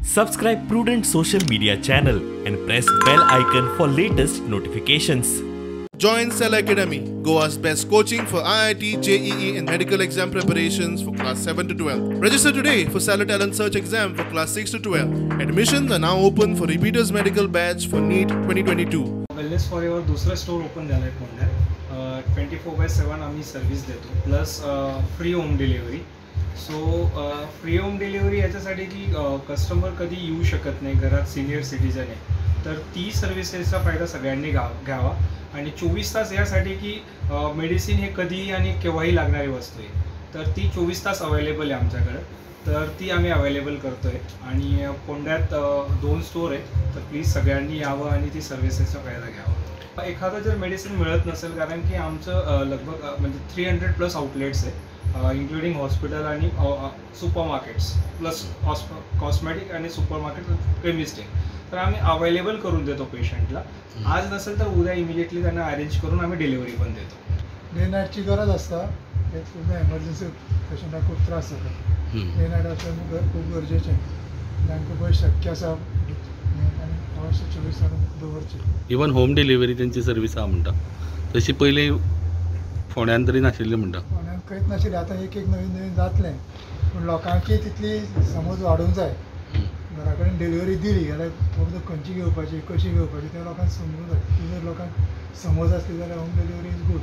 Subscribe Prudent social media channel and press bell icon for latest notifications. Join Cell Academy, Goa's best coaching for IIT, JEE and medical exam preparations for class 7 to 12. Register today for Cell Talent Search exam for class 6 to 12. Admissions are now open for repeaters medical batch for NEET 2022. Wellness for your दुसरं store open झालं आहे पुण्यात. 24/7 आम्ही service देतो, plus free home delivery. So free home delivery याच्यासाठी की customer कधी येऊ शकत नाही, घरात सिनियर सिटीजन आहे, तर ती सर्व्हिसेसचा फायदा सगळ्यांनी घ्यावा. आणि 24 तास यासाठी की मेडिसिन हे कधीही आणि केव्हाही लागणारी वस्तू आहे, तर ती 24 तास अवेलेबल आहे आमच्याकडं, तर ती आम्ही अवेलेबल करतो आहे. आणि पुण्यात 2 स्टोर आहेत, तर प्लीज सगळ्यांनी यावं आणि ती सर्व्हिसेसचा फायदा घ्यावा. एखादं जर मेडिसिन मिळत नसेल, कारण की आमचं लगभग म्हणजे 300+ आउटलेट्स आहे, इन्क्लुडिंग हॉस्पिटल आणि सुपर मार्केट्स, प्लस कॉस्मेटिक आणि सुपर मार्केट केमिस्ट आहे, तर आम्ही अवेलेबल करून देतो पेशंटला. आज नसेल तर उद्या इमिजिएटली त्यांना अरेंज करून आम्ही डिलिव्हरी पण देतो. डे नाईटची गरज असता, एक पूर्ण एमर्जन्सी पेशंटाक खूप त्रास जाता. डे नाईट असल्यामुळे खूप गरजेचें आहे, तांकां पळय शक्य आसा आनी अवश्य 24 वरां दवरची. इवन होम डिलिव्हरी त्यांची सर्वीस आहा म्हणटा, तशी पयलीं फोंड्यान तरी नाशिल्ली म्हणटा. फोंड्यान खंयच नाशिल्लें, आतां एक नवीन जातलें, पूण लोकांची तितली समज वाडूंक जाय. घरा कडेन डिलिव्हरी दिली जाल्यार फक्त खंयची घेवपाची, कशी घेवपाची तें लोकांक समजूंक जाय. जर लोकांक समज आसली जाल्यार होम डिलिव्हरी इज गूड.